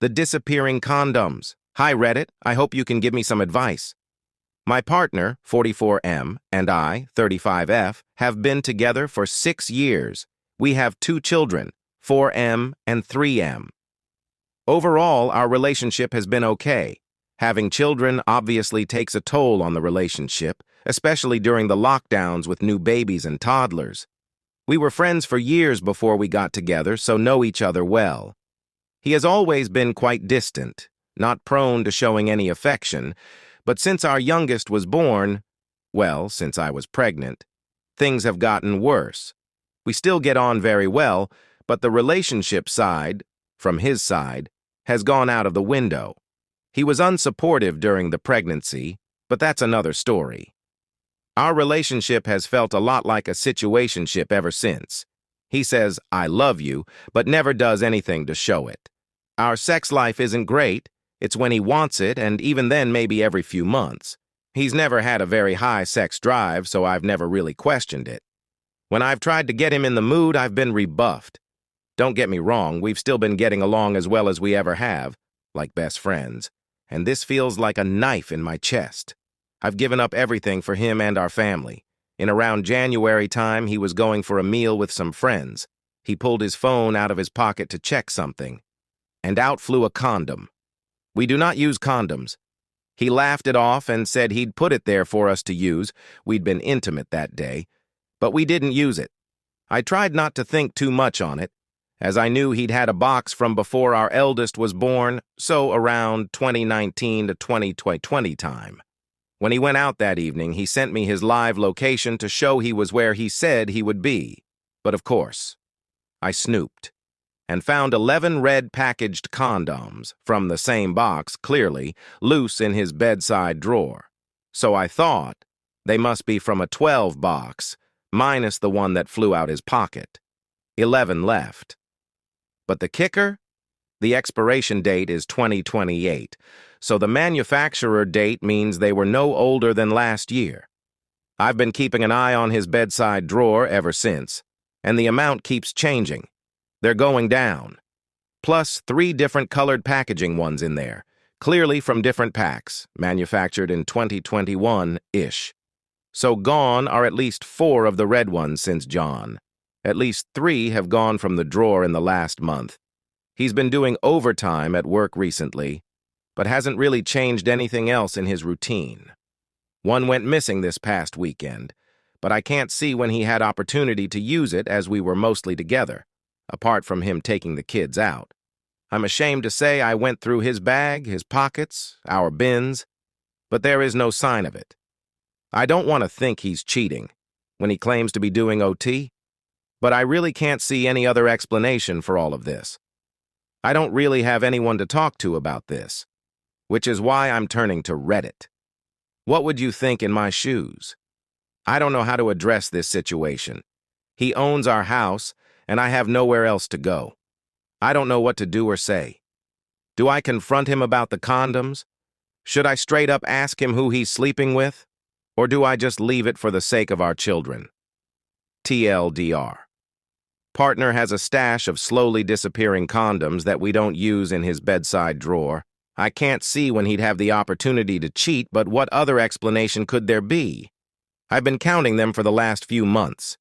The disappearing condoms. Hi, Reddit. I hope you can give me some advice. My partner, 44M, and I, 35F, have been together for 6 years. We have 2 children, 4M and 3M. Overall, our relationship has been okay. Having children obviously takes a toll on the relationship, especially during the lockdowns with new babies and toddlers. We were friends for years before we got together, so know each other well. He has always been quite distant, not prone to showing any affection, but since our youngest was born, well, since I was pregnant, things have gotten worse. We still get on very well, but the relationship side, from his side, has gone out of the window. He was unsupportive during the pregnancy, but that's another story. Our relationship has felt a lot like a situationship ever since. He says, "I love you," but never does anything to show it. Our sex life isn't great. It's when he wants it, and even then maybe every few months. He's never had a very high sex drive, so I've never really questioned it. When I've tried to get him in the mood, I've been rebuffed. Don't get me wrong, we've still been getting along as well as we ever have, like best friends, and this feels like a knife in my chest. I've given up everything for him and our family. In around January time, he was going for a meal with some friends. He pulled his phone out of his pocket to check something, and out flew a condom. We do not use condoms. He laughed it off and said he'd put it there for us to use. We'd been intimate that day, but we didn't use it. I tried not to think too much on it, as I knew he'd had a box from before our eldest was born, so around 2019 to 2020 time. When he went out that evening, he sent me his live location to show he was where he said he would be. But of course, I snooped and found 11 red packaged condoms from the same box, clearly, loose in his bedside drawer. So I thought they must be from a 12 box, minus the one that flew out his pocket. 11 left. But the kicker? The expiration date is 2028, so the manufacturer date means they were no older than last year. I've been keeping an eye on his bedside drawer ever since, and the amount keeps changing. They're going down. Plus 3 different colored packaging ones in there, clearly from different packs, manufactured in 2021-ish. So gone are at least 4 of the red ones since John. At least 3 have gone from the drawer in the last month. He's been doing overtime at work recently, but hasn't really changed anything else in his routine. One went missing this past weekend, but I can't see when he had opportunity to use it as we were mostly together, apart from him taking the kids out. I'm ashamed to say I went through his bag, his pockets, our bins, but there is no sign of it. I don't want to think he's cheating when he claims to be doing OT, but I really can't see any other explanation for all of this. I don't really have anyone to talk to about this, which is why I'm turning to Reddit. What would you think in my shoes? I don't know how to address this situation. He owns our house, and I have nowhere else to go. I don't know what to do or say. Do I confront him about the condoms? Should I straight up ask him who he's sleeping with? Or do I just leave it for the sake of our children? TLDR. Partner has a stash of slowly disappearing condoms that we don't use in his bedside drawer. I can't see when he'd have the opportunity to cheat, but what other explanation could there be? I've been counting them for the last few months.